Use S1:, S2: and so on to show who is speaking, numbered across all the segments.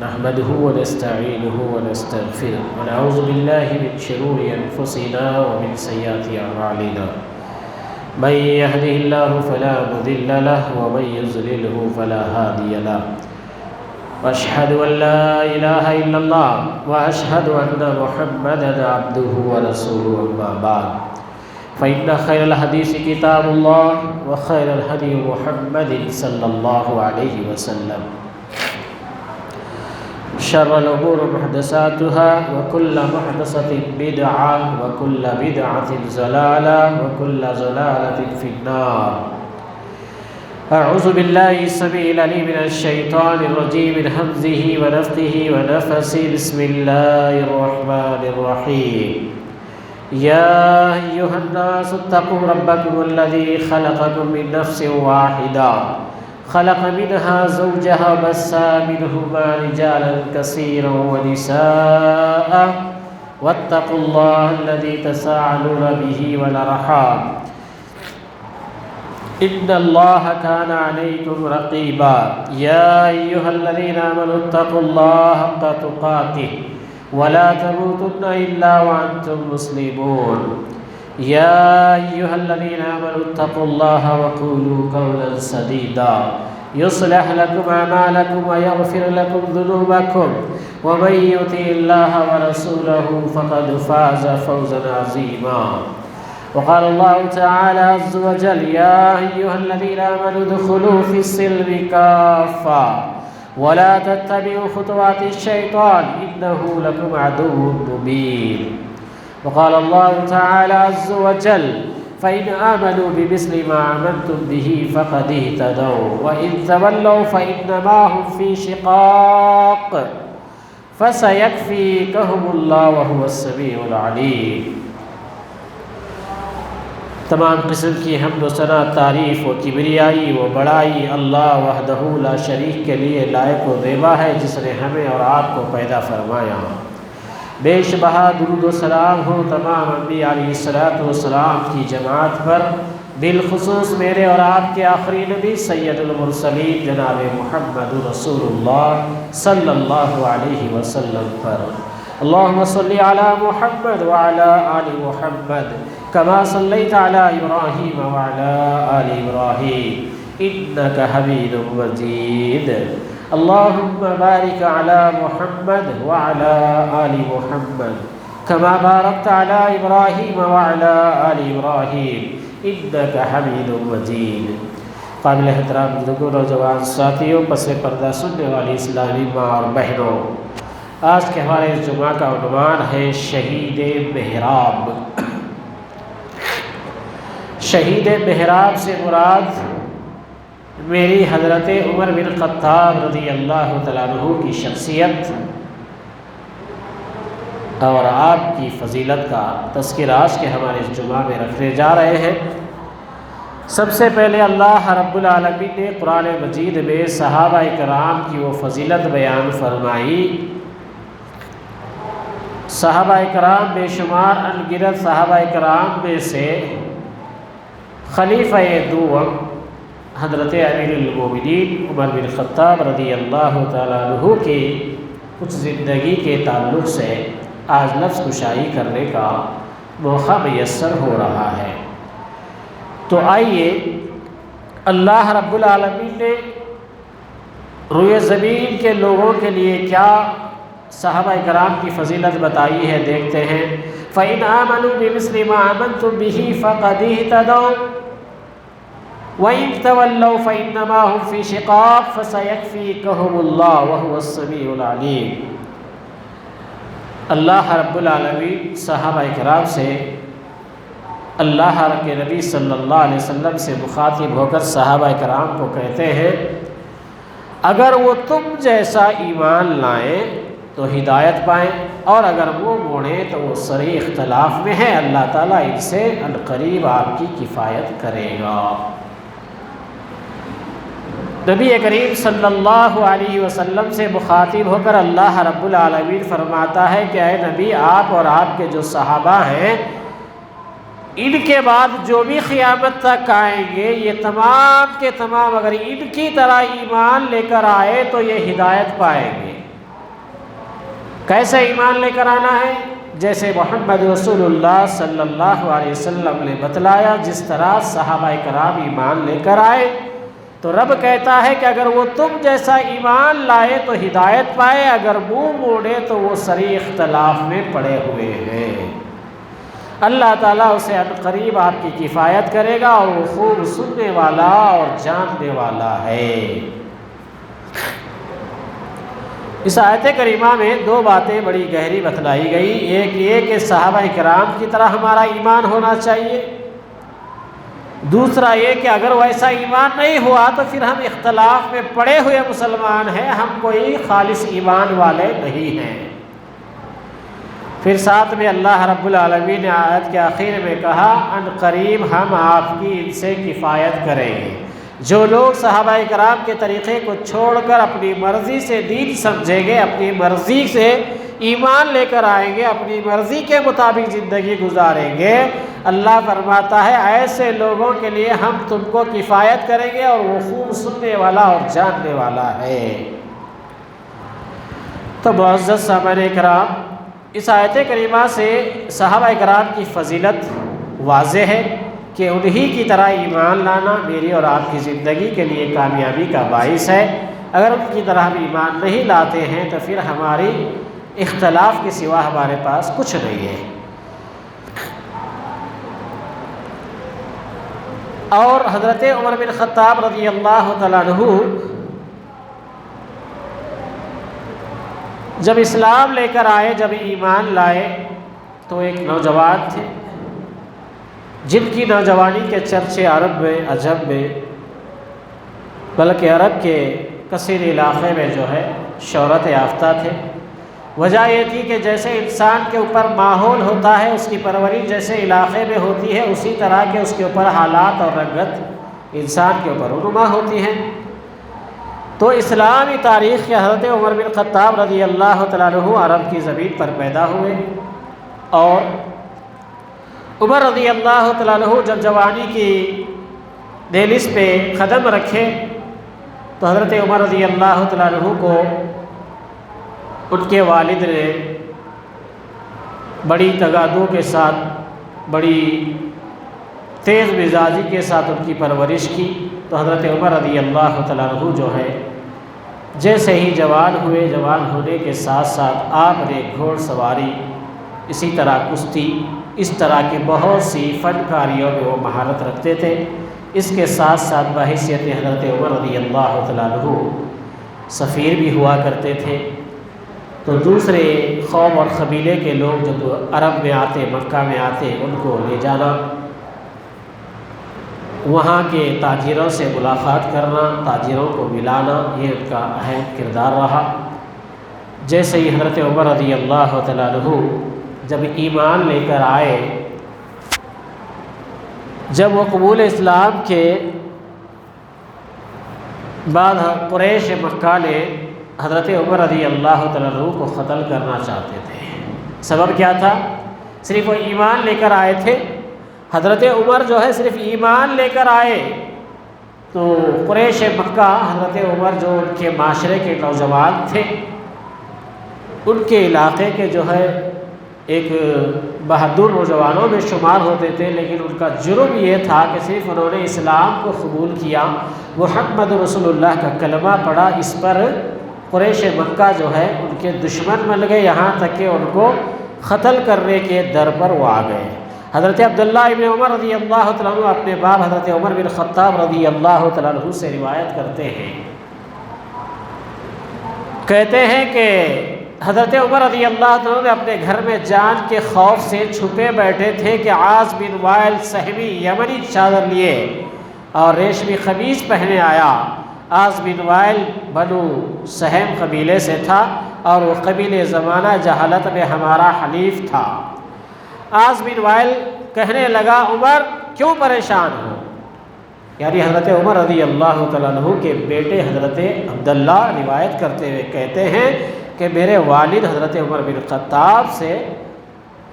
S1: نحمده ونستعينه ونستغفره ونعوذ بالله من شرور أنفسنا ومن سيئات أعمالنا من يهده الله فلا مضل له ومن يضلله فلا هادي له وأشهد أن لا إله إلا الله وأشهد أن محمدا عبده ورسوله أما بعد فإن خير الحديث كتاب الله وخير الهدي محمد صلى الله عليه وسلم شر الأمور محدثاتها وكل محدثة بدعة وكل بدعة ضلالة وكل ضلالة في النار. أعوذ بالله السميع العليم من الشيطان الرجيم من همزه ونفخه ونفثه. بسم الله الرحمن الرحيم. يا أيها الناس اتقوا ربكم الذي خلقكم من نفس واحدة خلق منها زوجها وبث منهما رجالا كثيرا ونساء واتقوا الله الذي تساءلون به والأرحام إن الله كان عليكم رقيبا. يا أيها الذين آمنوا اتقوا الله حق تقاته ولا تموتن إلا وأنتم مسلمون. يا أيها الذين آمنوا اتقوا الله وقولوا قولا سديدا يصلح لكم أعمالكم ويغفر لكم ذنوبكم ومن يطع الله ورسوله فقد فاز فوزا عظيما. وقال الله تعالى عز وجل: يا أيها الذين آمنوا ادخلوا في السلم كافة ولا تتبعوا خطوات الشيطان إنه لكم عدو مبين. وقال الله تعالى عز وجل: فإن آمنوا بمثل ما آمنتم به فقد اهتدوا وإن تولوا فإنما هم في شقاق فسيكفيكهم الله وهو السميع العليم. تمام قسم کی حمد و ثنا، تعریف و کبریائی و بڑائی اللہ وحدہ لا شریک کے لیے لائق و زیبا ہے، جس نے ہمیں اور آپ کو پیدا فرمایا. بے شبہ درود و سلام ہو تمام انبیاء علیہ السلام کی جماعت پر، بالخصوص میرے اور آپ کے آخری نبی سید المرسلین جناب محمد رسول اللہ صلی اللہ علیہ وسلم پر. اللہم صلی علی محمد وعلی آل محمد کما صلیت علی ابراہیم وعلی آل ابراہیم انک حمید مجید. اللہم بارک علی محمد وعلی آل محمد کما بارکت علی ابراہیم وعلی آل ابراہیم انک حمید مجید. قابل احترام بزرگوں، نوجوان ساتھیوں، پس پردہ سننے والی اسلامی ماں اور بہنوں، آج کے ہمارے اس جمعہ کا عنوان ہے شہید محراب. شہید محراب سے مراد میری حضرت عمر بن خطاب رضی اللہ تعالیٰ عنہ کی شخصیت اور آپ کی فضیلت کا تذکرہ آج کے ہمارے اس جمعہ میں رکھنے جا رہے ہیں. سب سے پہلے اللہ رب العالمین نے قرآن مجید میں صحابہ کرام کی وہ فضیلت بیان فرمائی. صحابہ کرام بے شمار انگنت صحابہ کرام میں سے خلیفہ دوم حضرت امیر المومنین عمر بن خطاب رضی اللہ تعالیٰ عنہ کی کچھ زندگی کے تعلق سے آج لفظ کشائی کرنے کا موقع میسر ہو رہا ہے. تو آئیے اللہ رب العالمین نے روئے زمین کے لوگوں کے لیے کیا صحابہ کرام کی فضیلت بتائی ہے، دیکھتے ہیں. فَإِنْ آمَنُوا بِمِثْلِ مَا آمَنْتُمْ بِهِ فَقَدِ اهْتَدَوْا وَإِنْ تَوَلَّوْا فَإِنَّمَا هُمْ فِي شِقَاقٍ فَسَيَكْفِيكَهُمُ اللَّهُ وَهُوَ السَّمِيعُ الْعَلِيمُ. اللہ رب العالمین صحابہ کرام سے، اللہ کے نبی صلی اللہ علیہ وسلم سے مخاطب ہو کر صحابہ کرام کو کہتے ہیں، اگر وہ تم جیسا ایمان لائیں تو ہدایت پائیں، اور اگر وہ موڑیں تو وہ صریح اختلاف میں ہے. اللہ تعالیٰ ان سے عنقریب آپ کی کفایت کرے گا. نبی کریم صلی اللہ علیہ وسلم سے مخاطب ہو کر اللہ رب العالمین فرماتا ہے کہ اے نبی، آپ اور آپ کے جو صحابہ ہیں، ان کے بعد جو بھی قیامت تک آئیں گے، یہ تمام کے تمام اگر ان کی طرح ایمان لے کر آئے تو یہ ہدایت پائیں گے. کیسے ایمان لے کر آنا ہے؟ جیسے محمد رسول اللہ صلی اللہ علیہ وسلم نے بتلایا، جس طرح صحابہ کرام ایمان لے کر آئے، تو رب کہتا ہے کہ اگر وہ تم جیسا ایمان لائے تو ہدایت پائے، اگر منہ موڑے تو وہ صریح اختلاف میں پڑے ہوئے ہیں۔ اللہ تعالیٰ اسے عنقریب آپ کی کفایت کرے گا، اور وہ خوب سننے والا اور جاننے والا ہے۔ اس آیت کریمہ میں دو باتیں بڑی گہری بتلائی گئی۔ ایک یہ کہ صحابہ کرام کی طرح ہمارا ایمان ہونا چاہیے، دوسرا یہ کہ اگر ویسا ایمان نہیں ہوا تو پھر ہم اختلاف میں پڑے ہوئے مسلمان ہیں، ہم کوئی خالص ایمان والے نہیں ہیں۔ پھر ساتھ میں اللہ رب العالمین نے آیت کے آخر میں کہا عنقریب ہم آپ کی ان سے کفایت کریں گے۔ جو لوگ صحابہ کرام کے طریقے کو چھوڑ کر اپنی مرضی سے دین سمجھیں گے، اپنی مرضی سے ایمان لے کر آئیں گے، اپنی مرضی کے مطابق زندگی گزاریں گے، اللہ فرماتا ہے ایسے لوگوں کے لیے ہم تم کو کفایت کریں گے، اور وہ خوب سننے والا اور جاننے والا ہے۔ تو معزز سامعین کرام، اس آیت کریمہ سے صحابہ کرام کی فضیلت واضح ہے کہ انہی کی طرح ایمان لانا میری اور آپ کی زندگی کے لیے کامیابی کا باعث ہے۔ اگر ان کی طرح ہم ایمان نہیں لاتے ہیں تو پھر ہماری اختلاف کے سوا ہمارے پاس کچھ نہیں ہے۔ اور حضرت عمر بن خطاب رضی اللہ تعالیٰ عنہ جب اسلام لے کر آئے، جب ایمان لائے، تو ایک نوجوان تھے جن کی نوجوانی کے چرچے عرب میں، عجم میں، بلکہ عرب کے کثیر علاقے میں جو ہے شہرت یافتہ تھے۔ وجہ یہ تھی کہ جیسے انسان کے اوپر ماحول ہوتا ہے، اس کی پرورش جیسے علاقے میں ہوتی ہے، اسی طرح کے اس کے اوپر حالات اور رنگت انسان کے اوپر رونما ہوتی ہیں۔ تو اسلامی تاریخ کے حضرت عمر بن خطاب رضی اللہ تعالیٰ عنہ عرب کی زمین پر پیدا ہوئے، اور عمر رضی اللہ تعالیٰ عنہ جب جوانی کی دہلیز پہ قدم رکھے تو حضرت عمر رضی اللہ تعالیٰ عنہ کو ان کے والد نے بڑی تگادو کے ساتھ، بڑی تیز مزاجی کے ساتھ ان کی پرورش کی۔ تو حضرت عمر رضی اللہ تعالیٰ عنہ جو ہے جیسے ہی جوان ہوئے، جوان ہونے کے ساتھ ساتھ آپ نے گھوڑ سواری، اسی طرح کشتی، اس طرح کے بہت سی فنکاریوں میں وہ مہارت رکھتے تھے۔ اس کے ساتھ ساتھ بحیثیت حضرت عمر رضی اللہ تعالیٰ عنہ سفیر بھی ہوا کرتے تھے۔ تو دوسرے قوم اور قبیلے کے لوگ جب عرب میں آتے، مکہ میں آتے، ان کو لے جانا، وہاں کے تاجروں سے ملاقات کرنا، تاجروں کو ملانا، یہ ان کا اہم کردار رہا۔ جیسے ہی حضرت عمر رضی اللہ تعالیٰ عنہ جب ایمان لے کر آئے، جب وہ قبول اسلام کے بعد قریش مکہ نے حضرت عمر رضی اللہ تعالیٰ عنہ کو قتل کرنا چاہتے تھے۔ سبب کیا تھا؟ صرف وہ ایمان لے کر آئے تھے۔ حضرت عمر جو ہے صرف ایمان لے کر آئے، تو قریش مکہ حضرت عمر جو ان کے معاشرے کے نوجوان تھے، ان کے علاقے کے جو ہے ایک بہادر نوجوانوں میں شمار ہوتے تھے، لیکن ان کا جرم یہ تھا کہ صرف انہوں نے اسلام کو قبول کیا، محمد رسول اللہ کا کلمہ پڑھا، اس پر قریش مکہ جو ہے ان کے دشمن بن گئے، یہاں تک کہ ان کو قتل کرنے کے در پر وہ آ گئے۔ حضرت عبداللہ ابن عمر رضی اللہ تعالیٰ عنہ اپنے باپ حضرت عمر بن خطاب رضی اللہ تعالیٰ عنہ سے روایت کرتے ہیں، کہتے ہیں کہ حضرت عمر رضی اللہ تعالیٰ عنہ نے اپنے گھر میں جان کے خوف سے چھپے بیٹھے تھے کہ عاص بن وائل سہمی یمنی چادر لیے اور ریشمی قمیص پہنے آیا۔ عاص بن وائل بنو سہم قبیلے سے تھا، اور وہ قبیلے زمانہ جہالت میں ہمارا حلیف تھا۔ عاص بن وائل کہنے لگا عمر کیوں پریشان ہو؟ یعنی حضرت عمر رضی اللہ تعالیٰ عنہ کے بیٹے حضرت عبداللہ روایت کرتے ہوئے کہتے ہیں کہ میرے والد حضرت عمر بن خطاب سے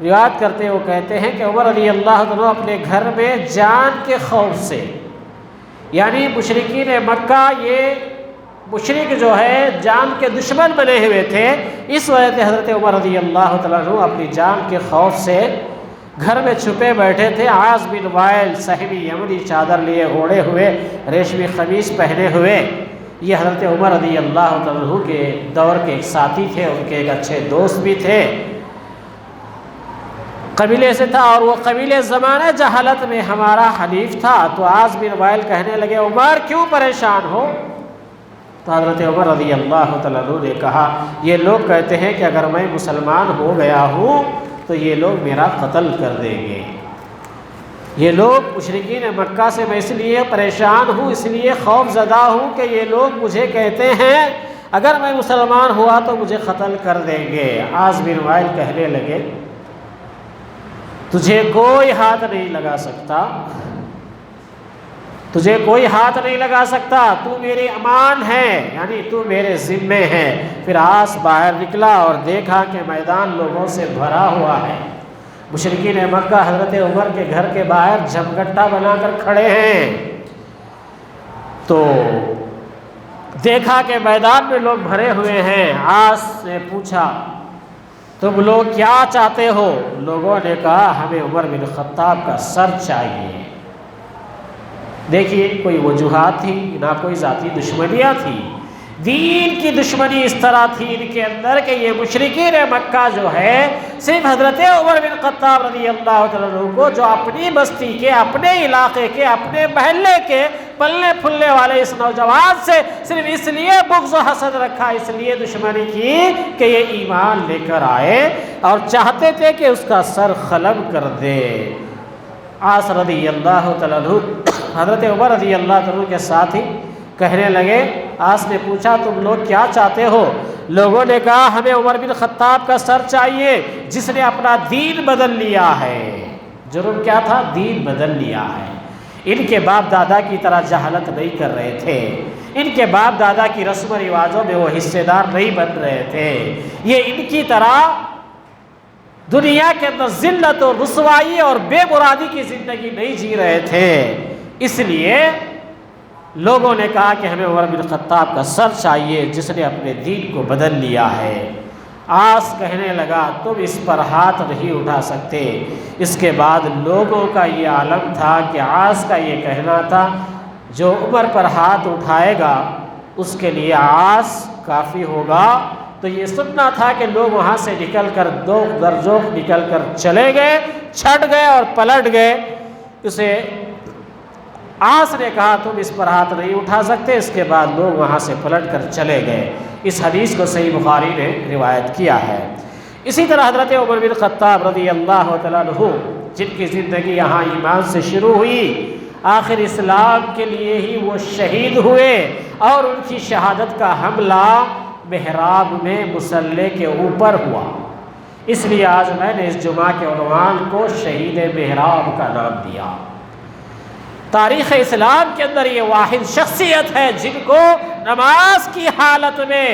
S1: روایت کرتے ہوئے کہتے ہیں کہ عمر رضی اللہ عنہ اپنے گھر میں جان کے خوف سے، یعنی مشرکین مکہ یہ مشرک جو ہے جان کے دشمن بنے ہوئے تھے، اس وجہ سے حضرت عمر رضی اللہ تعالیٰ عنہ اپنی جان کے خوف سے گھر میں چھپے بیٹھے تھے۔ عاص بن وائل صحیبی یمنی چادر لیے اوڑھے ہوئے، ریشمی قمیص پہنے ہوئے، یہ حضرت عمر رضی اللہ تعالیٰ عنہ کے دور کے ایک ساتھی تھے، ان کے ایک اچھے دوست بھی تھے، قبیلے سے تھا، اور وہ قبیلے زمانہ جہالت میں ہمارا حلیف تھا۔ تو عاص بن وائل کہنے لگے عمر کیوں پریشان ہو؟ تو حضرت عمر رضی اللہ تعالیٰ عنہ نے کہا یہ لوگ کہتے ہیں کہ اگر میں مسلمان ہو گیا ہوں تو یہ لوگ میرا قتل کر دیں گے۔ یہ لوگ مشرکین مکہ سے میں اس لیے پریشان ہوں، اس لیے خوف زدہ ہوں کہ یہ لوگ مجھے کہتے ہیں اگر میں مسلمان ہوا تو مجھے قتل کر دیں گے۔ عاص بن وائل کہنے لگے تجھے کوئی ہاتھ نہیں لگا سکتا، تجھے کوئی ہاتھ نہیں لگا سکتا، تو میری امان ہے، یعنی تو میرے ذمے ہے۔ پھر عاص باہر نکلا اور دیکھا کہ میدان لوگوں سے بھرا ہوا ہے، مشرکین مکہ حضرت عمر کے گھر کے باہر جمگٹا بنا کر کھڑے ہیں۔ تو دیکھا کہ میدان میں لوگ بھرے ہوئے ہیں۔ عاص نے پوچھا تم لوگ کیا چاہتے ہو؟ لوگوں نے کہا ہمیں عمر بن خطاب کا سر چاہیے۔ دیکھیے کوئی وجوہات تھی نہ کوئی ذاتی دشمنیاں تھی، دین کی دشمنی اس طرح تھی ان کے اندر کہ یہ مشرکین مکہ جو ہے صرف حضرت عمر بن خطاب رضی اللہ تعالیٰ عنہ کو، جو اپنی بستی کے، اپنے علاقے کے، اپنے محلے کے پلنے پھلنے والے اس نوجوان سے صرف اس لیے بغض و حسد رکھا، اس لیے دشمنی کی کہ یہ ایمان لے کر آئے اور چاہتے تھے کہ اس کا سر قلم کر دے۔ عاص رضی اللہ تعالیٰ عنہ حضرت عمر رضی اللہ تعالیٰ عنہ کے ساتھ ہی کہنے لگے، عاص نے پوچھا تم لوگ کیا چاہتے ہو؟ لوگوں نے کہا ہمیں عمر بن خطاب کا سر چاہیے جس نے اپنا دین بدل لیا ہے۔ جرم کیا تھا؟ دین بدل لیا ہے۔ ان کے باپ دادا کی طرح جہالت نہیں کر رہے تھے، ان کے باپ دادا کی رسم و رواجوں میں وہ حصے دار نہیں بن رہے تھے، یہ ان کی طرح دنیا کے اندر ذلت و رسوائی اور بے مرادی کی زندگی نہیں جی رہے تھے۔ اس لیے لوگوں نے کہا کہ ہمیں عمر بن خطاب کا سر چاہیے جس نے اپنے دین کو بدل لیا ہے۔ عاص کہنے لگا تم اس پر ہاتھ نہیں اٹھا سکتے۔ اس کے بعد لوگوں کا یہ عالم تھا کہ عاص کا یہ کہنا تھا جو عمر پر ہاتھ اٹھائے گا اس کے لیے عاص کافی ہوگا۔ تو یہ سننا تھا کہ لوگ وہاں سے نکل کر دوخ درجوخ نکل کر چلے گئے، چھٹ گئے اور پلٹ گئے۔ اسے عاص نے کہا تم اس پر ہاتھ نہیں اٹھا سکتے، اس کے بعد لوگ وہاں سے پلٹ کر چلے گئے۔ اس حدیث کو صحیح بخاری نے روایت کیا ہے۔ اسی طرح حضرت عمر بن خطاب رضی اللہ تعالیٰ عنہ جن کی زندگی یہاں ایمان سے شروع ہوئی، آخر اسلام کے لیے ہی وہ شہید ہوئے، اور ان کی شہادت کا حملہ محراب میں مصلی کے اوپر ہوا۔ اس لیے آج میں نے اس جمعہ کے عنوان کو شہید محراب کا نام دیا۔ تاریخ اسلام کے اندر یہ واحد شخصیت ہے جن کو نماز کی حالت میں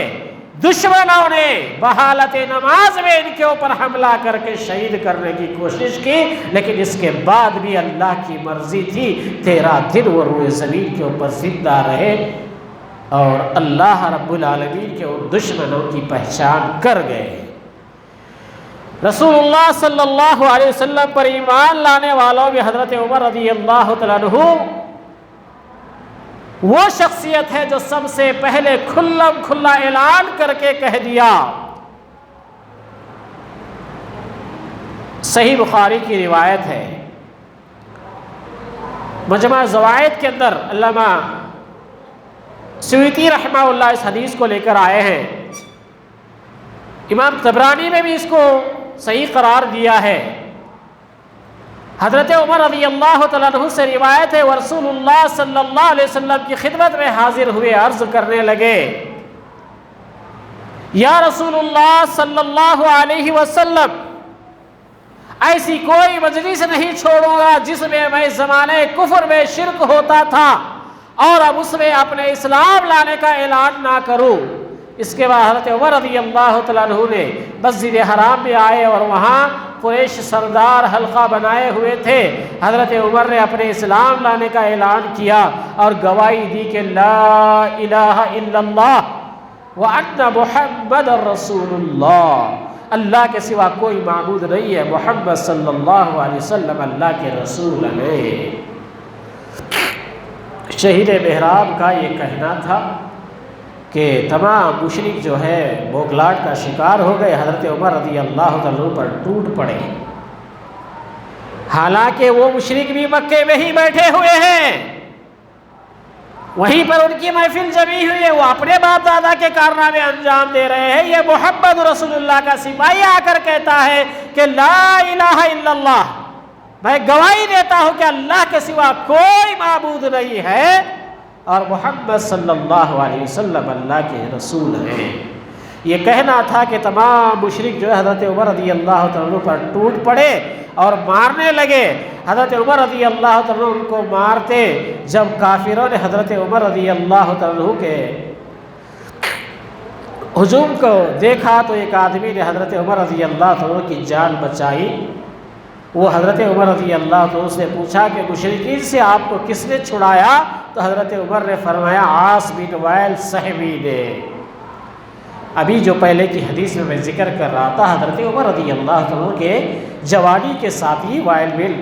S1: دشمنوں نے بحالت نماز میں ان کے اوپر حملہ کر کے شہید کرنے کی کوشش کی، لیکن اس کے بعد بھی اللہ کی مرضی تھی 13 دن وہ روئے زمین کے اوپر زندہ رہے، اور اللہ رب العالمین کے ان دشمنوں کی پہچان کر گئے۔ رسول اللہ صلی اللہ علیہ وسلم پر ایمان لانے والوں میں حضرت عمر رضی اللہ تعالیٰ عنہ وہ شخصیت ہے جو سب سے پہلے کھلم کھلا اعلان کر کے کہہ دیا۔ صحیح بخاری کی روایت ہے، مجمع زوائد کے اندر علامہ سیوطی رحمہ اللہ اس حدیث کو لے کر آئے ہیں، امام طبرانی نے بھی اس کو صحیح قرار دیا ہے۔ حضرت عمر رضی اللہ تعالیٰ عنہ سے روایت ہے، ورسول اللہ صلی اللہ علیہ وسلم کی خدمت میں حاضر ہوئے، عرض کرنے لگے یا رسول اللہ صلی اللہ علیہ وسلم، ایسی کوئی مجلس نہیں چھوڑوں گا جس میں میں زمانے کفر میں شرک ہوتا تھا اور اب اس میں اپنے اسلام لانے کا اعلان نہ کروں۔ اس کے بعد حضرت عمر رضی اللہ تعالیٰ عنہ نے مسجد حرام میں آئے اور وہاں قریش سردار حلقہ بنائے ہوئے تھے. حضرت عمر نے اپنے اسلام لانے کا اعلان کیا اور گواہی دی کہ لا الہ الا اللہ وان محمد رسول اللہ، اللہ کے سوا کوئی معبود نہیں ہے، محمد صلی اللہ علیہ وسلم اللہ کے رسول ہیں. شہید محراب کا یہ کہنا تھا کہ تمام مشرک جو ہے بوکلاٹ کا شکار ہو گئے، حضرت عمر رضی اللہ تعالیٰ پر ٹوٹ پڑے. حالانکہ وہ مشرک بھی مکے میں ہی بیٹھے ہوئے ہیں، وہیں پر ان کی محفل جمی ہوئی ہے، وہ اپنے باپ دادا کے کارنامے انجام دے رہے ہیں. یہ محمد رسول اللہ کا سپاہی آ کر کہتا ہے کہ لا الہ الا اللہ، میں گواہی دیتا ہوں کہ اللہ کے سوا کوئی معبود نہیں ہے اور محمد صلی اللہ علیہ وسلم اللہ کے رسول ہیں. یہ کہنا تھا کہ تمام مشرک جو ہے حضرت عمر رضی اللہ تعالیٰ پر ٹوٹ پڑے اور مارنے لگے. حضرت عمر رضی اللہ تعالیٰ ان کو مارتے. جب کافروں نے حضرت عمر رضی اللہ تعالیٰ کے ہجوم کو دیکھا تو ایک آدمی نے حضرت عمر رضی اللہ تعالیٰ کی جان بچائی. وہ حضرت عمر رضی اللہ تعالیٰ سے پوچھا کہ مشرکین سے آپ کو کس نے چھڑایا؟ تو حضرت عمر نے فرمایا عاص بن وائل سہمی نے. ابھی جو پہلے کی حدیث میں ذکر کر رہا تھا، حضرت عمر رضی اللہ تعالیٰ کے جوانی کے ساتھی وائل بن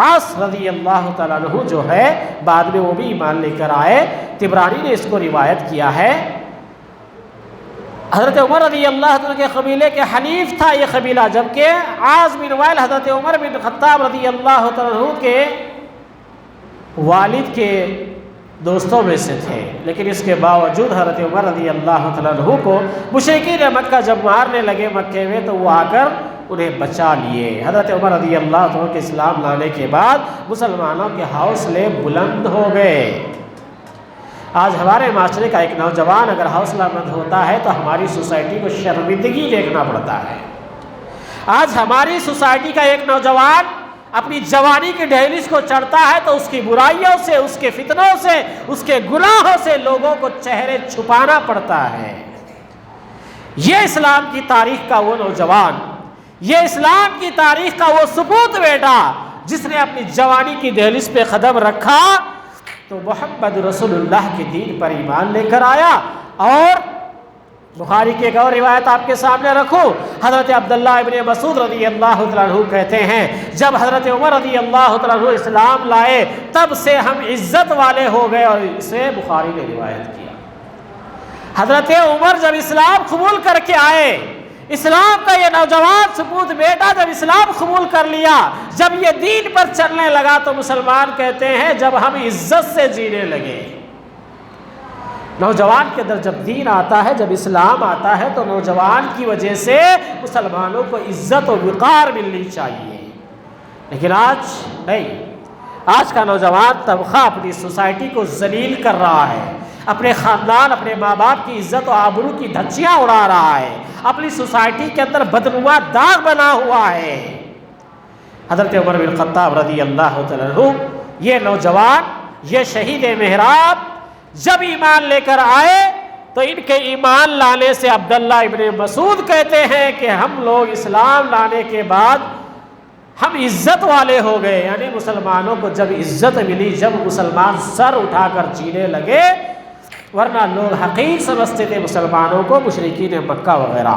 S1: عاص رضی اللہ تعالیٰ عنہ جو ہے بعد میں وہ بھی ایمان لے کر آئے. طبرانی نے اس کو روایت کیا ہے. حضرت عمر رضی اللہ عنہ کے قبیلے کے حلیف تھا یہ قبیلہ، جبکہ عاص بن وائل حضرت عمر بن خطاب رضی اللہ عنہ کے والد کے دوستوں میں سے تھے. لیکن اس کے باوجود حضرت عمر رضی اللہ عنہ کو مشرکین مکہ جب مارنے لگے مکے میں تو وہ آ کر انہیں بچا لیے. حضرت عمر رضی اللہ عنہ کے اسلام لانے کے بعد مسلمانوں کے حوصلے بلند ہو گئے. آج ہمارے معاشرے کا ایک نوجوان اگر حوصلہ مند ہوتا ہے تو ہماری سوسائٹی کو شرمندگی دیکھنا پڑتا ہے. آج ہماری سوسائٹی کا ایک نوجوان اپنی جوانی کی دہلیز کو چڑھتا ہے تو اس کی برائیوں سے، اس کے فتنوں سے، اس کے گناہوں سے لوگوں کو چہرے چھپانا پڑتا ہے. یہ اسلام کی تاریخ کا وہ نوجوان، یہ اسلام کی تاریخ کا وہ سپوت بیٹا جس نے اپنی جوانی کی دہلیز پہ قدم رکھا تو محمد رسول اللہ کے دین پر ایمان لے کر آیا. اور بخاری کی ایک اور روایت آپ کے سامنے رکھوں. حضرت عبداللہ ابن مسعود رضی اللہ عنہ کہتے ہیں جب حضرت عمر رضی اللہ عنہ اسلام لائے تب سے ہم عزت والے ہو گئے، اور اسے بخاری نے روایت کیا. حضرت عمر جب اسلام قبول کر کے آئے، اسلام کا یہ نوجوان سپوت بیٹا جب اسلام قبول کر لیا، جب یہ دین پر چلنے لگا تو مسلمان کہتے ہیں جب ہم عزت سے جینے لگے. نوجوان کے اندر جب دین آتا ہے، جب اسلام آتا ہے تو نوجوان کی وجہ سے مسلمانوں کو عزت و وقار ملنی چاہیے. لیکن آج نہیں. آج کا نوجوان طبقہ اپنی سوسائٹی کو ذلیل کر رہا ہے، اپنے خاندان، اپنے ماں باپ کی عزت و آبرو کی دھچیاں اڑا رہا ہے، اپنی سوسائٹی کے اندر بدنما داغ بنا ہوا ہے. حضرت عمر بن خطاب رضی اللہ عنہ یہ نوجوان، یہ شہید محراب جب ایمان لے کر آئے تو ان کے ایمان لانے سے عبداللہ ابن مسعود کہتے ہیں کہ ہم لوگ اسلام لانے کے بعد ہم عزت والے ہو گئے. یعنی مسلمانوں کو جب عزت ملی، جب مسلمان سر اٹھا کر جینے لگے، ورنہ لوگ حقیر سمجھتے تھے مسلمانوں کو، مشرکین مکہ وغیرہ.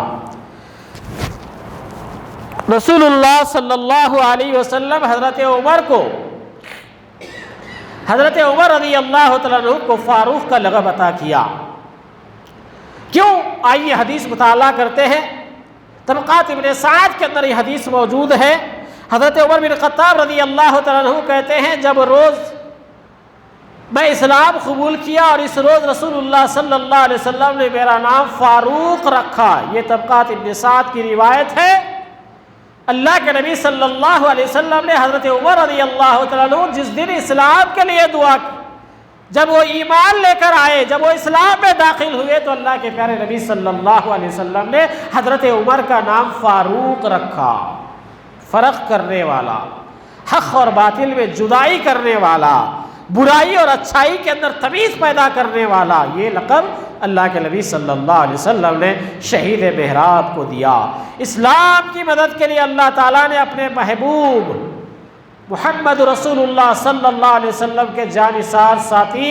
S1: رسول اللہ صلی اللہ علیہ وسلم حضرت عمر رضی اللہ تعالیٰ عنہ کو فاروق کا لقب عطا کیا. کیوں؟ آئیے حدیث مطالعہ کرتے ہیں. طبقات ابن سعد کے اندر یہ حدیث موجود ہے. حضرت عمر بن خطاب رضی اللہ تعالیٰ عنہ کہتے ہیں جب روز میں اسلام قبول کیا اور اس روز رسول اللہ صلی اللہ علیہ وسلم نے میرا نام فاروق رکھا. یہ طبقات ابن سعد کی روایت ہے. اللہ کے نبی صلی اللہ علیہ وسلم نے حضرت عمر رضی اللہ تعالیٰ عنہ جس دن اسلام کے لیے دعا کی، جب وہ ایمان لے کر آئے، جب وہ اسلام میں داخل ہوئے تو اللہ کے پیارے نبی صلی اللہ علیہ وسلم نے حضرت عمر کا نام فاروق رکھا. فرق کرنے والا، حق اور باطل میں جدائی کرنے والا، برائی اور اچھائی کے اندر تمیز پیدا کرنے والا، یہ لقب اللہ کے نبی صلی اللہ علیہ وسلم نے شہید محراب کو دیا۔ اسلام کی مدد کے لیے اللہ تعالیٰ نے اپنے محبوب محمد رسول اللہ صلی اللہ علیہ وسلم کے جانثار ساتھی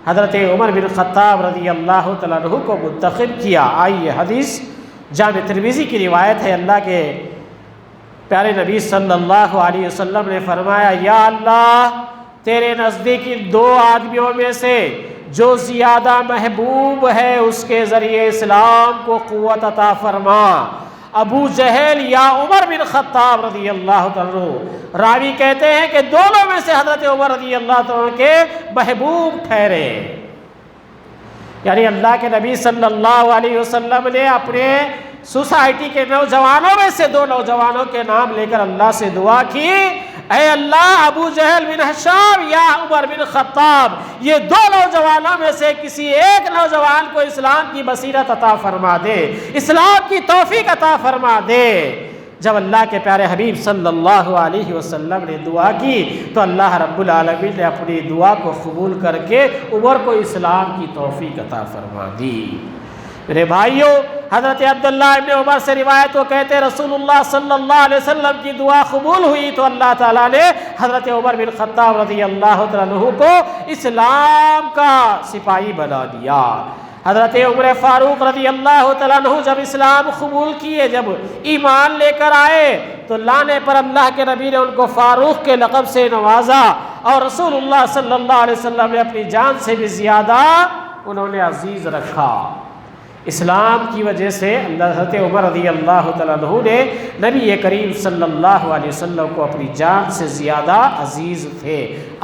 S1: حضرت عمر بن خطاب رضی اللہ تعالیٰ عنہ کو منتخب کیا۔ آئیے حدیث جامع ترمذی کی روایت ہے، اللہ کے پیارے نبی صلی اللہ علیہ وسلم نے فرمایا، یا اللہ تیرے نزدیک ان دو آدمیوں میں سے جو زیادہ محبوب ہے اس کے ذریعے اسلام کو قوت عطا فرما، ابو جہل یا عمر بن خطاب رضی اللہ عنہ۔ راوی کہتے ہیں کہ دونوں میں سے حضرت عمر رضی اللہ عنہ کے محبوب ٹھہرے، یعنی اللہ کے نبی صلی اللہ علیہ وسلم نے اپنے سوسائٹی کے نوجوانوں میں سے دو نوجوانوں کے نام لے کر اللہ سے دعا کی، اے اللہ ابو جہل بن ہشام یا عمر بن خطاب، یہ دو نوجوانوں میں سے کسی ایک نوجوان کو اسلام کی بصیرت عطا فرما دے، اسلام کی توفیق عطا فرما دے۔ جب اللہ کے پیارے حبیب صلی اللہ علیہ وسلم نے دعا کی تو اللہ رب العالمین نے اپنی دعا کو قبول کر کے عمر کو اسلام کی توفیق عطا فرما دی۔ میرے بھائیوں، حضرت عبداللہ ابن عمر سے روایت وہ کہتے رسول اللہ صلی اللہ علیہ وسلم کی دعا قبول ہوئی تو اللہ تعالیٰ نے حضرت عمر بن خطاب رضی اللہ عنہ کو اسلام کا سپاہی بنا دیا۔ حضرت عمر فاروق رضی اللہ تعالیٰ عنہ جب اسلام قبول کیے، جب ایمان لے کر آئے تو لانے پر اللہ کے نبی نے ان کو فاروق کے لقب سے نوازا، اور رسول اللہ صلی اللہ علیہ وسلم نے اپنی جان سے بھی زیادہ انہوں نے عزیز رکھا۔ اسلام کی وجہ سے حضرت عمر رضی اللہ تعالیٰ عنہ نے نبی کریم صلی اللہ علیہ وسلم کو اپنی جان سے زیادہ عزیز تھے۔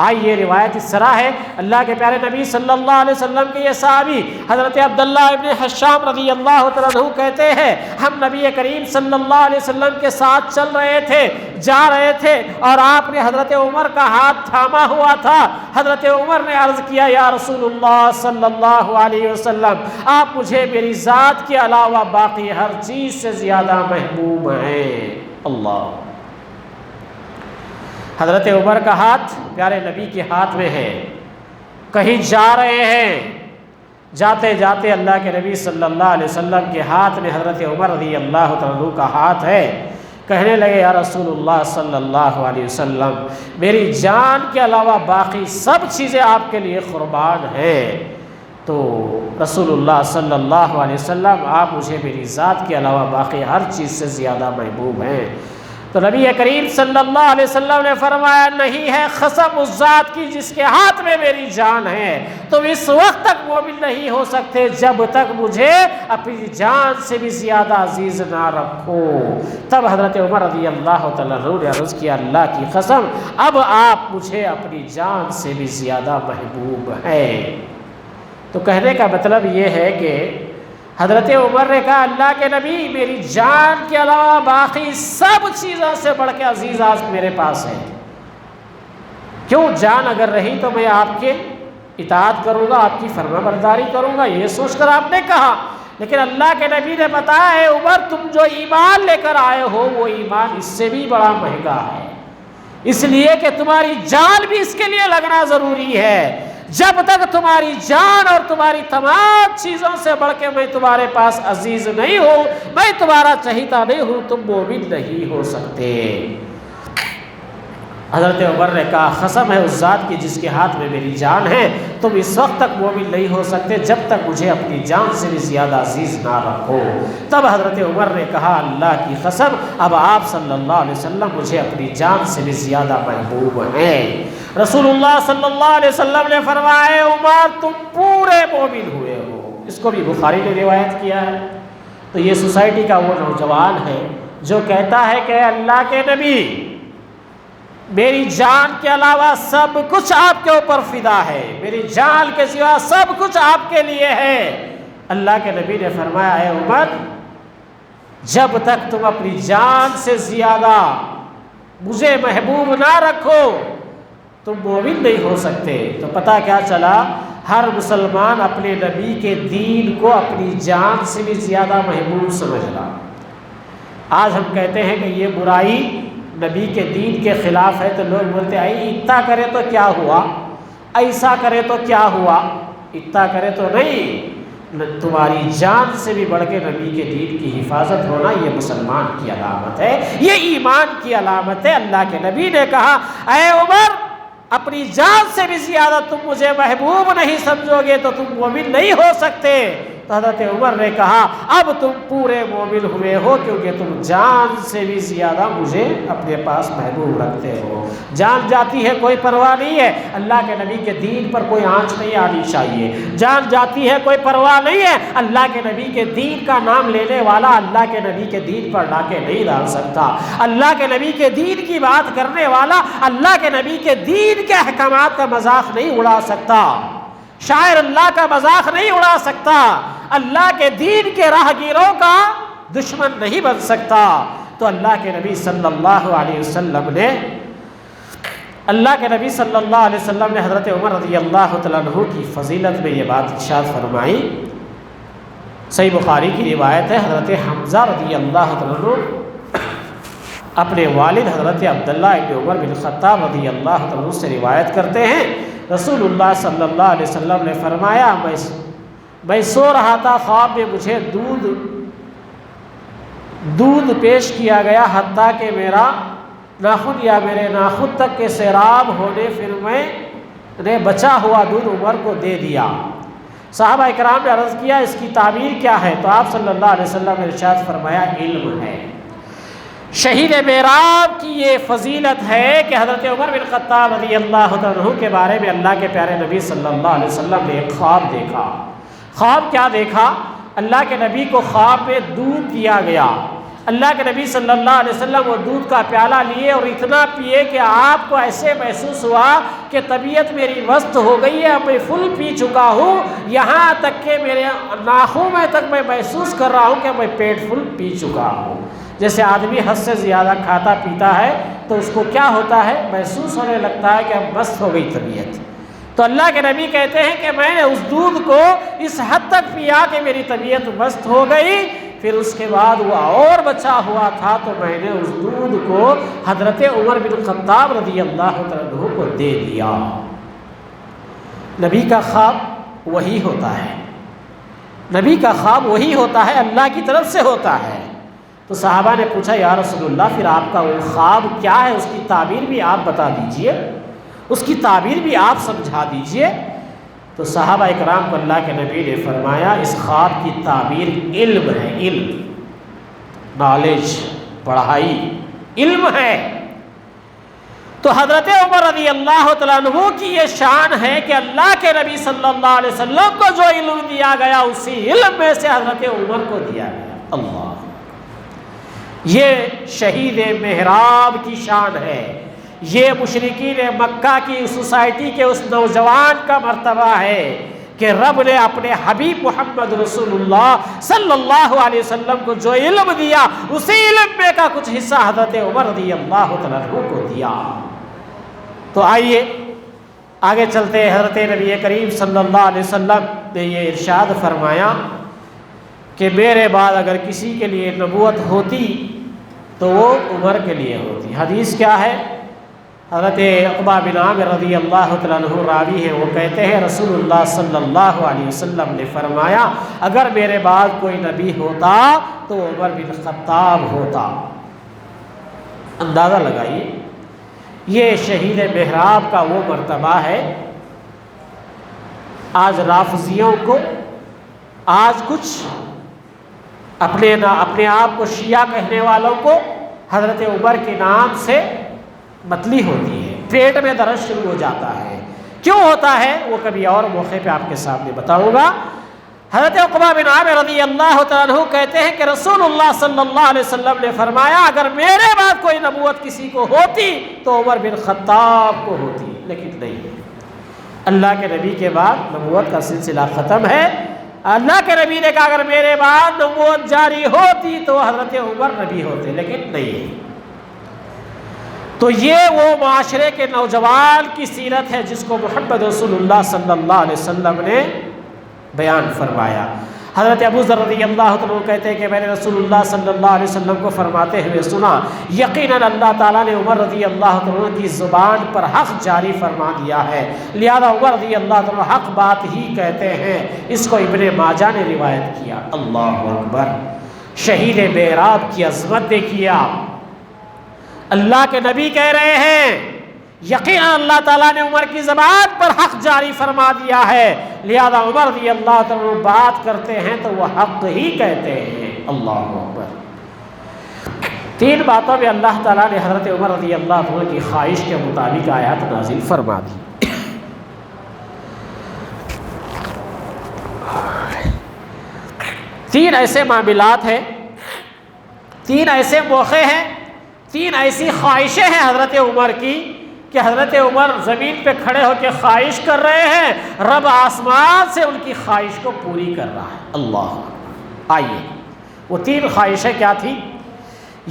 S1: آئیے روایت اس طرح ہے، اللہ کے پیارے نبی صلی اللہ علیہ وسلم کے یہ صحابی حضرت عبداللہ ابن حشام رضی اللہ تعالیٰ عنہ کہتے ہیں، ہم نبی کریم صلی اللہ علیہ وسلم کے ساتھ چل رہے تھے، جا رہے تھے، اور آپ نے حضرت عمر کا ہاتھ تھاما ہوا تھا۔ حضرت عمر نے عرض کیا، یا رسول اللہ صلی اللہ علیہ وسلم، آپ مجھے میری ذات کے علاوہ باقی ہر چیز سے زیادہ محبوب ہیں۔ اللہ، حضرت عمر کا ہاتھ پیارے نبی کے ہاتھ میں ہے، کہیں جا رہے ہیں، جاتے جاتے اللہ کے نبی صلی اللہ علیہ وسلم کے ہاتھ میں حضرت عمر رضی اللہ عنہ کا ہاتھ ہے، کہنے لگے، یا رسول اللہ صلی اللہ علیہ وسلم، میری جان کے علاوہ باقی سب چیزیں آپ کے لیے قربان ہیں۔ تو رسول اللہ صلی اللہ علیہ وسلم، آپ مجھے میری ذات کے علاوہ باقی ہر چیز سے زیادہ محبوب ہیں۔ تو نبی کریم صلی اللہ علیہ وسلم نے فرمایا، نہیں ہے قسم اس ذات کی جس کے ہاتھ میں میری جان ہے، تم اس وقت تک مومن نہیں ہو سکتے جب تک مجھے اپنی جان سے بھی زیادہ عزیز نہ رکھو۔ تب حضرت عمر رضی اللہ تعالیٰ عنہ نے عرض کیا، اللہ کی قسم اب آپ مجھے اپنی جان سے بھی زیادہ محبوب ہیں۔ تو کہنے کا مطلب یہ ہے کہ حضرت عمر نے کہا، اللہ کے نبی، میری جان کے علاوہ باقی سب چیزوں سے بڑھ کے عزیز آج میرے پاس ہے۔ کیوں؟ جان اگر رہی تو میں آپ کے اطاعت کروں گا، آپ کی فرما برداری کروں گا، یہ سوچ کر آپ نے کہا۔ لیکن اللہ کے نبی نے بتایا، ہے عمر، تم جو ایمان لے کر آئے ہو وہ ایمان اس سے بھی بڑا مہنگا ہے، اس لیے کہ تمہاری جان بھی اس کے لیے لگنا ضروری ہے۔ جب تک تمہاری جان اور تمہاری تمام چیزوں سے بڑھ کے میں تمہارے پاس عزیز نہیں ہوں، میں تمہارا چہیتا نہیں ہوں، تم مومن نہیں ہو سکتے۔ حضرت عمر نے کہا، قسم ہے اس ذات کی جس کے ہاتھ میں میری جان ہے، تم اس وقت تک مومن نہیں ہو سکتے جب تک مجھے اپنی جان سے بھی زیادہ عزیز نہ رکھو۔ تب حضرت عمر نے کہا، اللہ کی قسم اب آپ صلی اللہ علیہ وسلم مجھے اپنی جان سے بھی زیادہ محبوب ہیں۔ رسول اللہ صلی اللہ علیہ وسلم نے فرمایا، عمر تم پورے مومن ہوئے ہو۔ اس کو بھی بخاری نے روایت کیا ہے۔ تو یہ سوسائٹی کا وہ نوجوان ہے جو کہتا ہے کہ اللہ کے نبی، میری جان کے علاوہ سب کچھ آپ کے اوپر فدا ہے، میری جان کے سوا سب کچھ آپ کے لیے ہے۔ اللہ کے نبی نے فرمایا، اے عمر، جب تک تم اپنی جان سے زیادہ مجھے محبوب نہ رکھو تم مومن نہیں ہو سکتے۔ تو پتہ کیا چلا، ہر مسلمان اپنے نبی کے دین کو اپنی جان سے بھی زیادہ محبوب سمجھ رہا۔ آج ہم کہتے ہیں کہ یہ برائی نبی کے دین کے خلاف ہے تو لوگ بولتے ہیں اتنا کرے تو کیا ہوا، ایسا کرے تو کیا ہوا، اتنا کرے تو نہیں، تمہاری جان سے بھی بڑھ کے نبی کے دین کی حفاظت ہونا یہ مسلمان کی علامت ہے، یہ ایمان کی علامت ہے۔ اللہ کے نبی نے کہا اے عمر اپنی جان سے بھی زیادہ تم مجھے محبوب نہیں سمجھو گے تو تم مومن نہیں ہو سکتے۔ تو حضرت عمر نے کہا اب تم پورے مومن ہوئے ہو کیونکہ تم جان سے بھی زیادہ مجھے اپنے پاس محبوب رکھتے ہو۔ جان جاتی ہے کوئی پرواہ نہیں ہے، اللہ کے نبی کے دین پر کوئی آنچ نہیں آنی چاہیے۔ جان جاتی ہے کوئی پرواہ نہیں ہے، اللہ کے نبی کے دین کا نام لینے والا اللہ کے نبی کے دین پر ڈاکے نہیں ڈال سکتا۔ اللہ کے نبی کے دین کی بات کرنے والا اللہ کے نبی کے دین کے احکامات کا مذاق نہیں اڑا سکتا، شاعر اللہ کا مذاق نہیں اڑا سکتا، اللہ کے دین کے راہگیروں کا دشمن نہیں بن سکتا۔ تو اللہ کے نبی صلی اللہ علیہ وسلم نے حضرت عمر رضی اللہ تعالیٰ عنہ کی فضیلت میں یہ بات ارشاد فرمائی۔ صحیح بخاری کی روایت ہے، حضرت حمزہ رضی اللہ تعالیٰ عنہ اپنے والد حضرت عبداللہ ابن عمر بن خطاب رضی اللہ تعالیٰ عنہ سے روایت کرتے ہیں، رسول اللہ صلی اللہ علیہ وسلم نے فرمایا میں سو رہا تھا، خواب میں مجھے دودھ پیش کیا گیا حتیٰ کہ میرا ناخن یا میرے ناخن تک کے سیراب ہونے، پھر میں نے بچا ہوا دودھ عمر کو دے دیا۔ صحابہ اکرام نے عرض کیا اس کی تعبیر کیا ہے؟ تو آپ صلی اللہ علیہ وسلم نے ارشاد فرمایا علم ہے۔ شہید معراج کی یہ فضیلت ہے کہ حضرت عمر بن خطاب رضی اللہ عنہ کے بارے میں اللہ کے پیارے نبی صلی اللہ علیہ وسلم نے ایک خواب دیکھا۔ خواب کیا دیکھا؟ اللہ کے نبی کو خواب میں دودھ دیا گیا، اللہ کے نبی صلی اللہ علیہ وسلم وہ دودھ کا پیالہ لیے اور اتنا پیے کہ آپ کو ایسے محسوس ہوا کہ طبیعت میری مست ہو گئی ہے، اب میں فل پی چکا ہوں، یہاں تک کہ میرے ناخن تک میں محسوس کر رہا ہوں کہ میں پیٹ فل پی چکا ہوں۔ جیسے آدمی حد سے زیادہ کھاتا پیتا ہے تو اس کو کیا ہوتا ہے؟ محسوس ہونے لگتا ہے کہ اب مست ہو گئی طبیعت۔ تو اللہ کے نبی کہتے ہیں کہ میں نے اس دودھ کو اس حد تک پیا کہ میری طبیعت مست ہو گئی، پھر اس کے بعد وہ اور بچا ہوا تھا تو میں نے اس دودھ کو حضرت عمر بن خطاب رضی اللہ عنہ کو دے دیا۔ نبی کا خواب وہی ہوتا ہے، نبی کا خواب وہی ہوتا ہے، اللہ کی طرف سے ہوتا ہے۔ تو صحابہ نے پوچھا یا رسول اللہ پھر آپ کا وہ خواب کیا ہے، اس کی تعبیر بھی آپ بتا دیجئے، اس کی تعبیر بھی آپ سمجھا دیجئے۔ تو صحابہ اکرام کو اللہ کے نبی نے فرمایا اس خواب کی تعبیر علم ہے، علم، نالج، پڑھائی، علم ہے۔ تو حضرت عمر رضی اللہ تعالیٰ عنہ کی یہ شان ہے کہ اللہ کے نبی صلی اللہ علیہ وسلم کو جو علم دیا گیا اسی علم میں سے حضرت عمر کو دیا گیا۔ اللہ، یہ شہید محراب کی شان ہے، یہ مشرکین مکہ کی سوسائٹی کے اس نوجوان کا مرتبہ ہے کہ رب نے اپنے حبیب محمد رسول اللہ صلی اللہ علیہ وسلم کو جو علم دیا اسی علم میں کا کچھ حصہ حضرت عمر رضی اللہ تعالیٰ عنہ کو دیا۔ تو آئیے آگے چلتے ہیں۔ حضرت نبی کریم صلی اللہ علیہ وسلم نے یہ ارشاد فرمایا کہ میرے بعد اگر کسی کے لیے نبوت ہوتی تو وہ عمر کے لیے ہوتی۔ حدیث کیا ہے؟ حضرت عقبہ بن عامر رضی اللہ تعالیٰ عنہ راوی ہیں، وہ کہتے ہیں رسول اللہ صلی اللہ علیہ وسلم نے فرمایا اگر میرے بعد کوئی نبی ہوتا تو عمر بن خطاب ہوتا۔ اندازہ لگائیے، یہ شہید محراب کا وہ مرتبہ ہے۔ آج رافضیوں کو، آج کچھ اپنے آپ کو شیعہ کہنے والوں کو حضرت عمر کے نام سے متلی ہوتی ہے، پیٹ میں درد شروع ہو جاتا ہے۔ کیوں ہوتا ہے وہ کبھی اور موقع پہ آپ کے سامنے بتاؤں گا۔ حضرت عقبہ بن عامر رضی اللہ تعالیٰ عنہ کہتے ہیں کہ رسول اللہ صلی اللہ علیہ وسلم نے فرمایا اگر میرے بعد کوئی نبوت کسی کو ہوتی تو عمر بن خطاب کو ہوتی، لیکن نہیں ہے۔ اللہ کے نبی کے بعد نبوت کا سلسلہ ختم ہے۔ اللہ کے نبی نے کہا اگر میرے بعد نبوت جاری ہوتی تو حضرت عمر نبی ہوتے، لیکن نہیں ہے۔ تو یہ وہ معاشرے کے نوجوان کی سیرت ہے جس کو محمد رسول اللہ صلی اللہ علیہ وسلم نے بیان فرمایا۔ حضرت ابو ذر رضی اللہ عنہ کہتے ہیں کہ میں نے رسول اللہ صلی اللہ علیہ وسلم کو فرماتے ہوئے سنا، یقیناً اللہ تعالیٰ نے عمر رضی اللہ عنہ کی زبان پر حق جاری فرما دیا ہے، لہذا عمر رضی اللہ عنہ حق بات ہی کہتے ہیں۔ اس کو ابن ماجہ نے روایت کیا۔ اللہ اکبر! شہید معراج کی عظمت دیکھیے آپ، اللہ کے نبی کہہ رہے ہیں یقیناً اللہ تعالیٰ نے عمر کی زبان پر حق جاری فرما دیا ہے، لہذا عمر رضی اللہ عنہ بات کرتے ہیں تو وہ حق ہی کہتے ہیں۔ اللہ اکبر! 3 باتوں میں اللہ تعالیٰ نے حضرت عمر رضی اللہ عنہ کی خواہش کے مطابق آیات نازل فرما دی۔ 3 ایسے معاملات ہیں، 3 ایسے موقع ہیں، 3 ایسی خواہشیں ہیں حضرت عمر کی کہ حضرت عمر زمین پہ کھڑے ہو کے خواہش کر رہے ہیں، رب آسمان سے ان کی خواہش کو پوری کر رہا ہے۔ اللہ! آئیے وہ 3 خواہشیں کیا تھی؟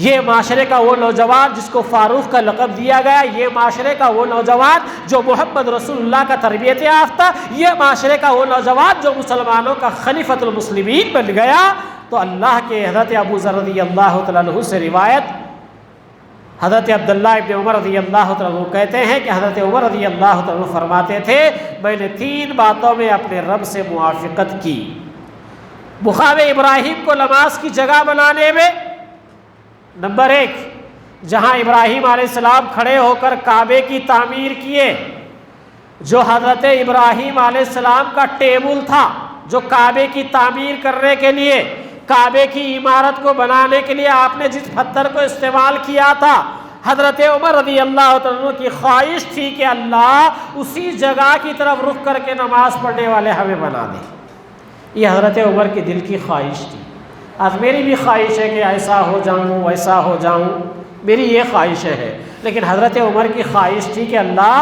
S1: یہ معاشرے کا وہ نوجوان جس کو فاروق کا لقب دیا گیا، یہ معاشرے کا وہ نوجوان جو محمد رسول اللہ کا تربیت یافتہ، یہ معاشرے کا وہ نوجوان جو مسلمانوں کا خلیفۃ المسلمین بن گیا۔ تو اللہ کے حضرت ابو ذر رضی اللہ تعالیٰ عنہ سے روایت، حضرت عبداللہ ابن عمر رضی اللہ تعالیٰ عنہ کہتے ہیں کہ حضرت عمر رضی اللہ تعالیٰ عنہ فرماتے تھے میں نے 3 باتوں میں اپنے رب سے موافقت کی۔ مقام ابراہیم کو نماز کی جگہ بنانے میں، نمبر 1، جہاں ابراہیم علیہ السلام کھڑے ہو کر کعبے کی تعمیر کیے، جو حضرت ابراہیم علیہ السلام کا ٹیبل تھا، جو کعبے کی تعمیر کرنے کے لیے، کعبے کی عمارت کو بنانے کے لیے آپ نے جس پتھر کو استعمال کیا تھا، حضرت عمر رضی اللہ عنہ کی خواہش تھی کہ اللہ اسی جگہ کی طرف رخ کر کے نماز پڑھنے والے ہمیں بنا دے۔ یہ حضرت عمر کی دل کی خواہش تھی۔ آج میری بھی خواہش ہے کہ ایسا ہو جاؤں، ویسا ہو جاؤں، میری یہ خواہشیں ہیں، لیکن حضرت عمر کی خواہش تھی کہ اللہ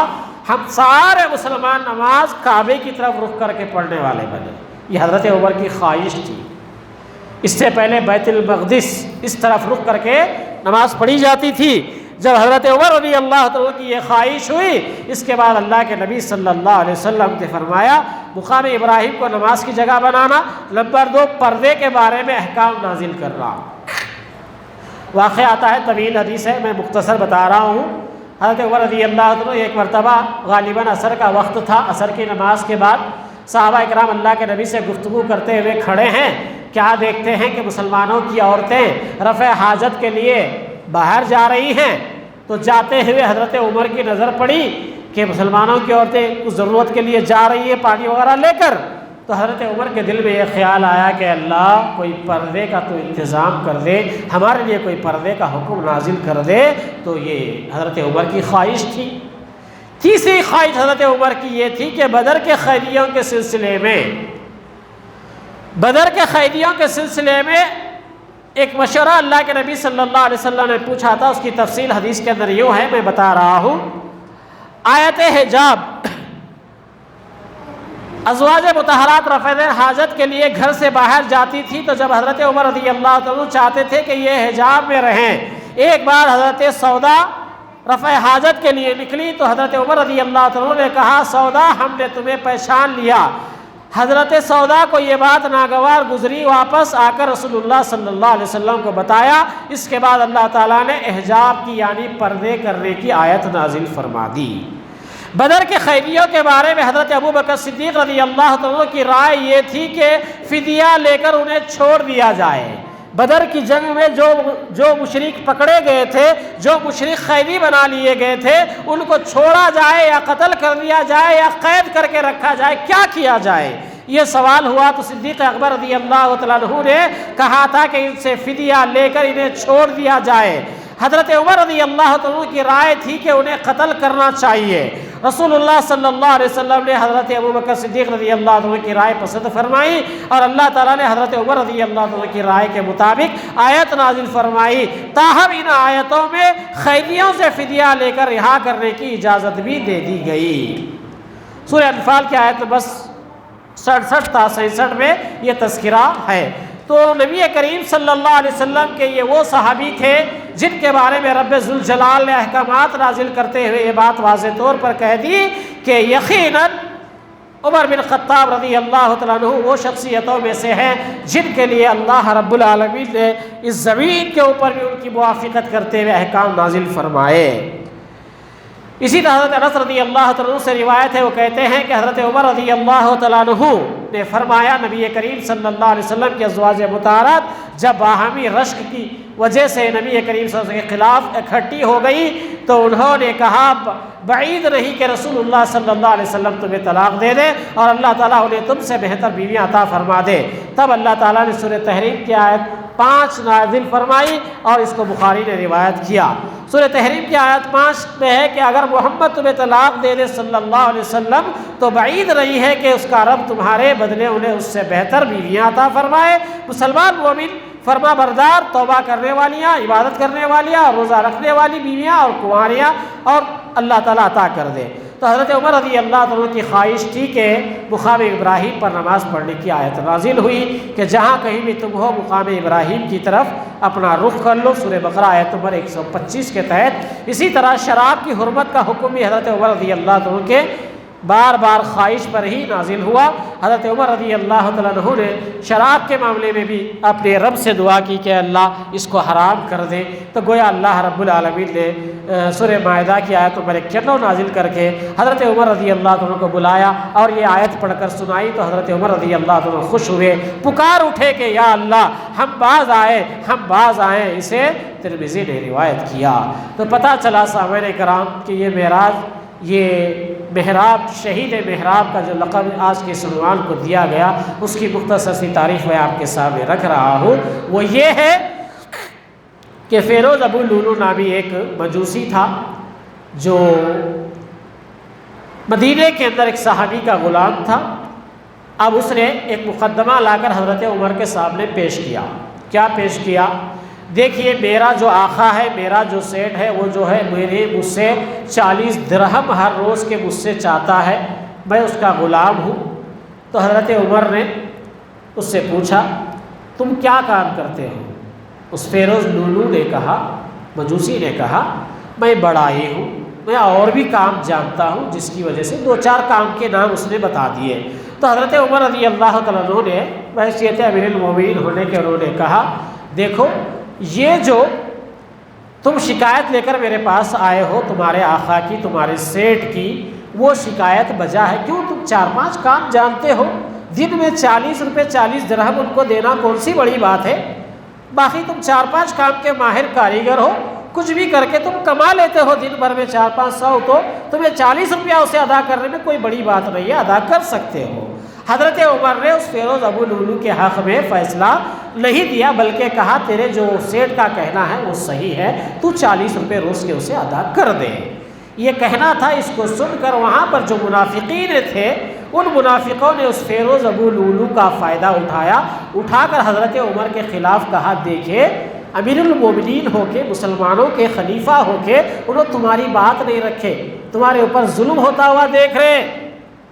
S1: ہم سارے مسلمان نماز کعبے کی طرف رخ کر کے پڑھنے والے بنے۔ یہ حضرت عمر کی خواہش تھی۔ اس سے پہلے بیت المقدس اس طرف رخ کر کے نماز پڑھی جاتی تھی۔ جب حضرت عمر رضی اللہ عنہ کی یہ خواہش ہوئی، اس کے بعد اللہ کے نبی صلی اللہ علیہ وسلم نے فرمایا مقام ابراہیم کو نماز کی جگہ بنانا۔ نمبر 2، پردے کے بارے میں احکام نازل کر رہا ہوں۔ واقعہ آتا ہے، طویل حدیث ہے، میں مختصر بتا رہا ہوں۔ حضرت عمر رضی اللہ عنہ ایک مرتبہ غالباً عصر کا وقت تھا، عصر کی نماز کے بعد صحابہ اکرام اللہ کے نبی سے گفتگو کرتے ہوئے کھڑے ہیں، کیا دیکھتے ہیں کہ مسلمانوں کی عورتیں رفع حاجت کے لیے باہر جا رہی ہیں۔ تو جاتے ہوئے حضرت عمر کی نظر پڑی کہ مسلمانوں کی عورتیں کچھ ضرورت کے لیے جا رہی ہے پانی وغیرہ لے کر۔ تو حضرت عمر کے دل میں یہ خیال آیا کہ اللہ کوئی پردے کا تو انتظام کر دے، ہمارے لیے کوئی پردے کا حکم نازل کر دے۔ تو یہ حضرت عمر کی خواہش تھی۔ تیسری خواہش حضرت عمر کی یہ تھی کہ بدر کے قیدیوں کے سلسلے میں، بدر کے قیدیوں کے سلسلے میں ایک مشورہ اللہ کے نبی صلی اللہ علیہ وسلم نے پوچھا تھا۔ اس کی تفصیل حدیث کے اندر یوں ہے، میں بتا رہا ہوں۔ آیت حجاب، ازواج مطہرات رفع حاجت کے لیے گھر سے باہر جاتی تھی، تو جب حضرت عمر رضی اللہ عنہ چاہتے تھے کہ یہ حجاب میں رہیں، ایک بار حضرت سودا رفع حاجت کے لیے نکلی تو حضرت عمر رضی اللہ عنہ نے کہا سودا ہم نے تمہیں پہچان لیا۔ حضرت سودا کو یہ بات ناگوار گزری، واپس آ کر رسول اللہ صلی اللہ علیہ وسلم کو بتایا۔ اس کے بعد اللہ تعالیٰ نے احجاب کی یعنی پردے کرنے کی آیت نازل فرما دی۔ بدر کے قیدیوں کے بارے میں حضرت ابو بکر صدیق رضی اللہ عنہ کی رائے یہ تھی کہ فدیہ لے کر انہیں چھوڑ دیا جائے۔ بدر کی جنگ میں جو مشرک پکڑے گئے تھے، جو مشرک قیدی بنا لیے گئے تھے، ان کو چھوڑا جائے یا قتل کر دیا جائے یا قید کر کے رکھا جائے، کیا کیا جائے؟ یہ سوال ہوا تو صدیق اکبر رضی اللہ تعالیٰ عنہ نے کہا تھا کہ ان سے فدیہ لے کر انہیں چھوڑ دیا جائے۔ حضرت عمر رضی اللہ عنہ کی رائے تھی کہ انہیں قتل کرنا چاہیے۔ رسول اللہ صلی اللہ علیہ وسلم نے حضرت ابو بکر صدیق رضی اللہ عنہ کی رائے پسند فرمائی، اور اللہ تعالیٰ نے حضرت عمر رضی اللہ عنہ کی رائے کے مطابق آیت نازل فرمائی۔ تاہم ان آیتوں میں قیدیوں سے فدیہ لے کر رہا کرنے کی اجازت بھی دے دی گئی۔ سورہ انفال کی آیت بس 67 تا 66 میں یہ تذکرہ ہے۔ تو نبی کریم صلی اللہ علیہ وسلم کے یہ وہ صحابی تھے جن کے بارے میں رب ذوالجلال نے احکامات نازل کرتے ہوئے یہ بات واضح طور پر کہہ دی کہ یقیناً عمر بن خطاب رضی اللہ تعالیٰ عنہ وہ شخصیتوں میں سے ہیں جن کے لیے اللہ رب العالمین نے اس زمین کے اوپر بھی ان کی موافقت کرتے ہوئے احکام نازل فرمائے۔ اسی طرح حضرت انس رضی اللہ تعالیٰ عنہ سے روایت ہے، وہ کہتے ہیں کہ حضرت عمر رضی اللہ تعالیٰ عنہ نے فرمایا نبی کریم صلی اللہ علیہ وسلم کے ازواج مطہرات جب باہمی رشک کی وجہ سے نبی کریم صلی اللہ علیہ وسلم کے خلاف اکٹھی ہو گئی تو انہوں نے کہا بعید نہیں کہ رسول اللہ صلی اللہ علیہ وسلم تمہیں طلاق دے دے اور اللہ تعالیٰ انہیں تم سے بہتر بیویاں عطا فرما دے۔ تب اللہ تعالیٰ نے سورہ تحریم کی آیت 5 نازل فرمائی اور اس کو بخاری نے روایت کیا۔ سورہ تحریم کی آیت 5 میں ہے کہ اگر محمد تمہیں طلاق دے دے صلی اللہ علیہ وسلم تو بعید نہیں ہے کہ اس کا رب تمہارے بدلے انہیں اس سے بہتر بیویاں عطا فرمائے۔ مسلمان مومن فرما بردار، توبہ کرنے والیاں، عبادت کرنے والیاں، روزہ رکھنے والی بیویاں اور کنواریاں اور اللہ تعالیٰ عطا کر دے۔ تو حضرت عمر رضی اللہ تعالیٰ کی خواہش تھی کہ مقام ابراہیم پر نماز پڑھنے کی آیت نازل ہوئی کہ جہاں کہیں بھی تم ہو مقام ابراہیم کی طرف اپنا رخ کر لو، سورہ بقرہ آیت نمبر 125 کے تحت۔ اسی طرح شراب کی حرمت کا حکم بھی حضرت عمر رضی اللہ تعالیٰ کے بار بار خواہش پر ہی نازل ہوا۔ حضرت عمر رضی اللہ تعالیٰ عنہ نے شراب کے معاملے میں بھی اپنے رب سے دعا کی کہ اللہ اس کو حرام کر دے، تو گویا اللہ رب العالمین نے سورہ مائدہ کی آیت نمبر 91 نازل کر کے حضرت عمر رضی اللہ تعالیٰ کو بلایا اور یہ آیت پڑھ کر سنائی تو حضرت عمر رضی اللہ تعالیٰ خوش ہوئے، پکار اٹھے کہ یا اللہ ہم باز آئیں۔ اسے ترمذی نے روایت کیا۔ تو پتہ چلا سامعین کرام کہ یہ محراب، شہید محراب کا جو لقب آج کے عنوان کو دیا گیا اس کی مختصر سی تعریف میں آپ کے سامنے رکھ رہا ہوں۔ وہ یہ ہے کہ فیروز ابو لولو نامی ایک مجوسی تھا جو مدینے کے اندر ایک صحابی کا غلام تھا۔ اب اس نے ایک مقدمہ لا کر حضرت عمر کے سامنے پیش کیا۔ کیا پیش کیا؟ دیکھیے میرا جو آقا ہے، میرا جو سیٹ ہے، وہ جو ہے مجھ سے 40 درہم ہر روز کے مجھ سے چاہتا ہے، میں اس کا غلام ہوں۔ تو حضرت عمر نے اس سے پوچھا تم کیا کام کرتے ہو؟ اس فیروز لولو نے کہا، مجوسی نے کہا میں بڑائی ہوں، میں اور بھی کام جانتا ہوں، جس کی وجہ سے 2-4 کام کے نام اس نے بتا دیے۔ تو حضرت عمر رضی اللہ تعالیٰ عنہ نے بحیثیت امیر المومنین ہونے کے انہوں نے کہا دیکھو یہ جو تم شکایت لے کر میرے پاس آئے ہو تمہارے آقا کی، تمہارے سیٹ کی، وہ شکایت بجا ہے کیوں؟ تم 4-5 کام جانتے ہو، دن میں 40 روپے 40 درہم ان کو دینا کون سی بڑی بات ہے؟ باقی تم 4-5 کام کے ماہر کاریگر ہو، کچھ بھی کر کے تم کما لیتے ہو دن بھر میں 400-500، تو تمہیں 40 روپیہ اسے ادا کرنے میں کوئی بڑی بات نہیں ہے، ادا کر سکتے ہو۔ حضرت عمر نے اس فیروز ابو لولو کے حق میں فیصلہ نہیں دیا، بلکہ کہا تیرے جو سیٹ کا کہنا ہے وہ صحیح ہے، تو 40 روپے روز کے اسے ادا کر دے۔ یہ کہنا تھا۔ اس کو سن کر وہاں پر جو منافقین تھے ان منافقوں نے اس فیروز ابو لولو کا فائدہ اٹھا کر حضرت عمر کے خلاف کہا دیکھے امیر المومنین ہو کے، مسلمانوں کے خلیفہ ہو کے انہوں تمہاری بات نہیں رکھے، تمہارے اوپر ظلم ہوتا ہوا دیکھ رہے،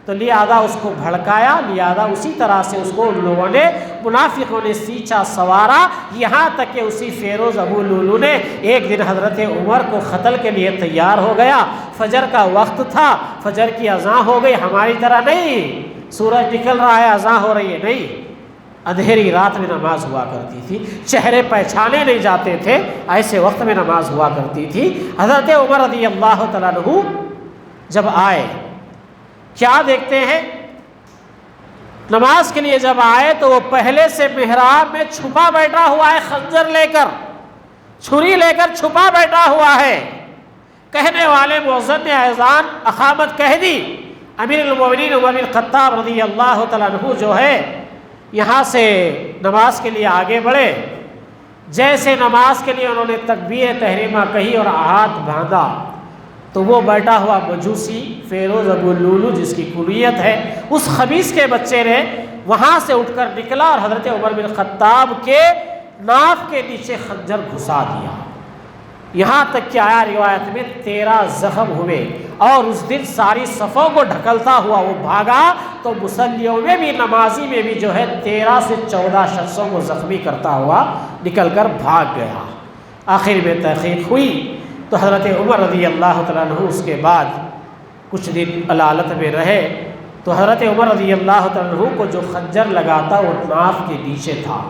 S1: تو لہذا اس کو بھڑکایا، لہذا اسی طرح سے اس کو ان لوگوں نے، منافقوں نے سینچا سوارا، یہاں تک کہ اسی فیروز ابو لولو نے ایک دن حضرت عمر کو قتل کے لیے تیار ہو گیا۔ فجر کا وقت تھا، فجر کی اذان ہو گئی، ہماری طرح نہیں سورج نکل رہا ہے اذان ہو رہی ہے، نہیں، اندھیری رات میں نماز ہوا کرتی تھی، چہرے پہچانے نہیں جاتے تھے، ایسے وقت میں نماز ہوا کرتی تھی۔ حضرت عمر رضی اللہ تعالیٰ عنہ جب آئے، کیا دیکھتے ہیں؟ نماز کے لیے جب آئے تو وہ پہلے سے محراب میں چھپا بیٹھا ہوا ہے، خنجر لے کر، چھری لے کر چھپا بیٹھا ہوا ہے۔ کہنے والے مؤذن نے اذان اقامت کہہ دی، امیر المومنین عمر بن خطاب رضی اللہ تعالیٰ عنہ جو ہے یہاں سے نماز کے لیے آگے بڑھے۔ جیسے نماز کے لیے انہوں نے تکبیر تحریمہ کہی اور ہاتھ باندھا تو وہ بیٹھا ہوا مجوسی فیروز ابو لولو جس کی کلیت ہے، اس خبیث کے بچے نے وہاں سے اٹھ کر نکلا اور حضرت عمر بن خطاب کے ناف کے نیچے خنجر گھسا دیا۔ یہاں تک کہ آیا روایت میں 13 زخم ہوئے، اور اس دن ساری صفوں کو ڈھکلتا ہوا وہ بھاگا تو مصلیوں میں بھی، نمازی میں بھی جو ہے 13 سے 14 شخصوں کو زخمی کرتا ہوا نکل کر بھاگ گیا۔ آخر میں تحقیق ہوئی تو حضرت عمر رضی اللہ تعالیٰ عنہ اس کے بعد کچھ دن علالت میں رہے، تو حضرت عمر رضی اللہ تعالیٰ عنہ کو جو خنجر لگا تھا وہ ناف کے نیچے تھا۔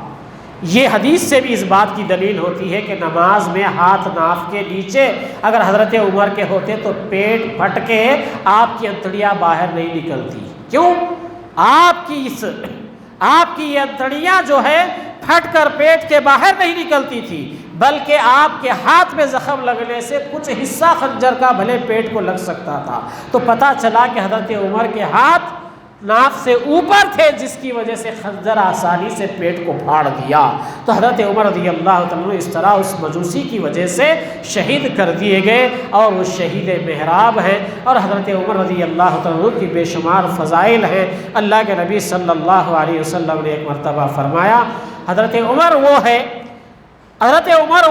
S1: یہ حدیث سے بھی اس بات کی دلیل ہوتی ہے کہ نماز میں ہاتھ ناف کے نیچے اگر حضرت عمر کے ہوتے تو پیٹ پھٹ کے آپ کی انتڑیاں باہر نہیں نکلتی۔ کیوں؟ آپ کی یہ انتڑیاں جو ہے پھٹ کر پیٹ کے باہر نہیں نکلتی تھی، بلکہ آپ کے ہاتھ میں زخم لگنے سے کچھ حصہ خنجر کا بھلے پیٹ کو لگ سکتا تھا۔ تو پتہ چلا کہ حضرت عمر کے ہاتھ ناف سے اوپر تھے، جس کی وجہ سے خنجر آسانی سے پیٹ کو پھاڑ دیا۔ تو حضرت عمر رضی اللہ تعالیٰ اس طرح اس مجوسی کی وجہ سے شہید کر دیے گئے، اور وہ شہید محراب ہیں۔ اور حضرت عمر رضی اللہ تعالیٰ کی بے شمار فضائل ہیں۔ اللہ کے نبی صلی اللہ علیہ وسلم نے ایک مرتبہ فرمایا، حضرت عمر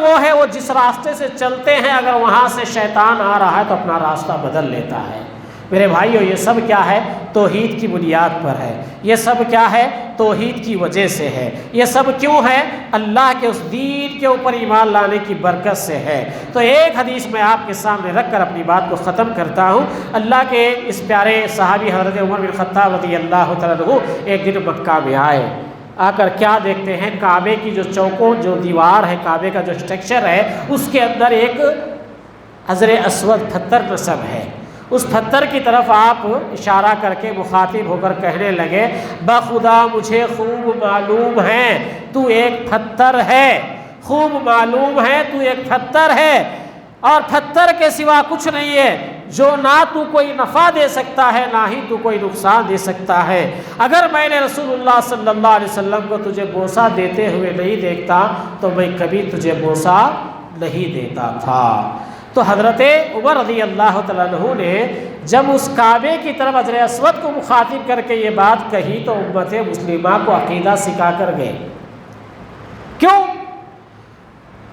S1: وہ ہے وہ جس راستے سے چلتے ہیں اگر وہاں سے شیطان آ رہا ہے تو اپنا راستہ بدل لیتا ہے۔ میرے بھائیو، یہ سب کیا ہے؟ توحید کی بنیاد پر ہے۔ یہ سب کیا ہے؟ توحید کی وجہ سے ہے۔ یہ سب کیوں ہے؟ اللہ کے اس دین کے اوپر ایمان لانے کی برکت سے ہے۔ تو ایک حدیث میں آپ کے سامنے رکھ کر اپنی بات کو ختم کرتا ہوں۔ اللہ کے اس پیارے صحابی حضرت عمر بن خطاب رضی اللہ تعالیٰ عنہ ایک دن مکہ میں آئے۔ آ کر کیا دیکھتے ہیں؟ کعبے کی جو چوکوں جو دیوار ہے، کعبے کا جو اسٹرکچر ہے، اس کے اندر ایک حجر اسود پتھر نصب ہے۔ اس پتھر کی طرف آپ اشارہ کر کے مخاطب ہو کر کہنے لگے، بخدا مجھے خوب معلوم ہے تو ایک پتھر ہے، خوب معلوم ہے تو ایک پتھر ہے، اور پتھر کے سوا کچھ نہیں ہے جو نہ تو کوئی نفع دے سکتا ہے نہ ہی تو کوئی نقصان دے سکتا ہے۔ اگر میں نے رسول اللہ صلی اللہ علیہ وسلم کو تجھے بوسہ دیتے ہوئے نہیں دیکھتا تو میں کبھی تجھے بوسہ نہیں دیتا تھا۔ تو حضرت عمر رضی اللہ تعالیٰ عنہ نے جب اس کعبے کی طرف حجر اسود کو مخاطب کر کے یہ بات کہی تو امت مسلمہ کو عقیدہ سکھا کر گئے۔ کیوں؟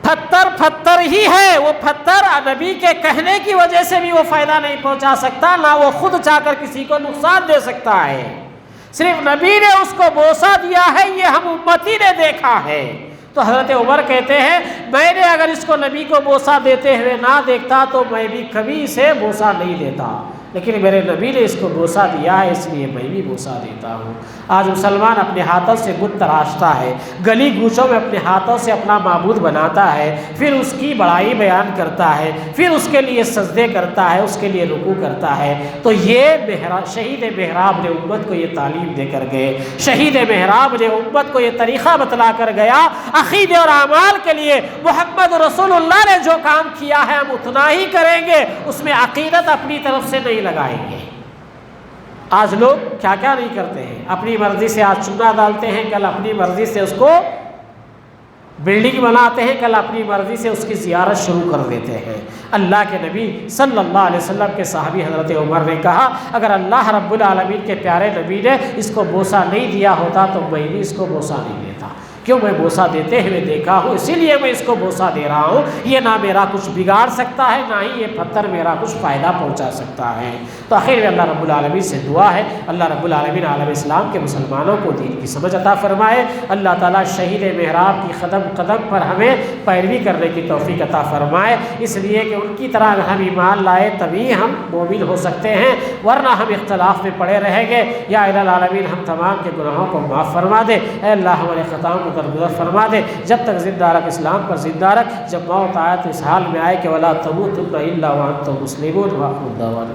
S1: پتھر ہی ہے، وہ پتھر نبی کے کہنے کی وجہ سے بھی وہ فائدہ نہیں پہنچا سکتا، نہ وہ خود چاہ کر کسی کو نقصان دے سکتا ہے۔ صرف نبی نے اس کو بوسہ دیا ہے، یہ ہم امتی نے دیکھا ہے۔ تو حضرت عمر کہتے ہیں، میں نے اگر اس کو نبی کو بوسہ دیتے ہوئے نہ دیکھتا تو میں بھی کبھی اسے بوسہ نہیں دیتا، لیکن میرے نبی نے اس کو بوسہ دیا ہے، اس لیے میں بھی بوسہ دیتا ہوں۔ آج مسلمان اپنے ہاتھوں سے بت تراشتا ہے، گلی گوشوں میں اپنے ہاتھوں سے اپنا معبود بناتا ہے، پھر اس کی بڑائی بیان کرتا ہے، پھر اس کے لیے سجدے کرتا ہے، اس کے لیے رکوع کرتا ہے۔ تو یہ شہید محراب نے امت کو یہ تعلیم دے کر گئے، شہید محراب نے امت کو یہ طریقہ بتلا کر گیا، عقیدے اور اعمال کے لیے محمد رسول اللہ نے جو کام کیا ہے ہم اتنا ہی کریں گے، اس میں عقیدت اپنی طرف سے نہیں لگائیں گے۔ آج لوگ کیا کیا نہیں کرتے ہیں، اپنی مرضی سے آج چونا ڈالتے ہیں، کل اپنی مرضی سے اس کو بلڈنگ بناتے ہیں، کل اپنی مرضی سے اس کی زیارت شروع کر دیتے ہیں۔ اللہ کے نبی صلی اللہ علیہ وسلم کے صحابی حضرت عمر نے کہا، اگر اللہ رب العالمین کے پیارے نبی نے اس کو بوسہ نہیں دیا ہوتا تو میں بھی اس کو بوسہ نہیں دیتا۔ کیوں؟ میں بوسہ دیتے ہوئے دیکھا ہوں، اسی لیے میں اس کو بوسہ دے رہا ہوں۔ یہ نہ میرا کچھ بگاڑ سکتا ہے، نہ ہی یہ پتھر میرا کچھ فائدہ پہنچا سکتا ہے۔ تو آخر میں اللہ رب العالمین سے دعا ہے، اللہ رب العالمین عالم اسلام کے مسلمانوں کو دین کی سمجھ عطا فرمائے۔ اللہ تعالیٰ شہید محراب کی قدم قدم پر ہمیں پیروی کرنے کی توفیق عطا فرمائے، اس لیے کہ ان کی طرح اگر ہم ایمان لائے تبھی ہم مومن ہو سکتے ہیں، ورنہ ہم اختلاف میں پڑے رہیں گے۔ یا الہ العالمین ہم تمام کے گناہوں کو معاف فرما دے، اے اللہ ہمارے خطاؤں کو درگزر فرما دے، جب تک زندہ رکھ اسلام پر زندہ رکھ، جب موت آئے تو اس حال میں آئے کہ ولا تموتن الا وانتم مسلمون۔ وآخر دعوانا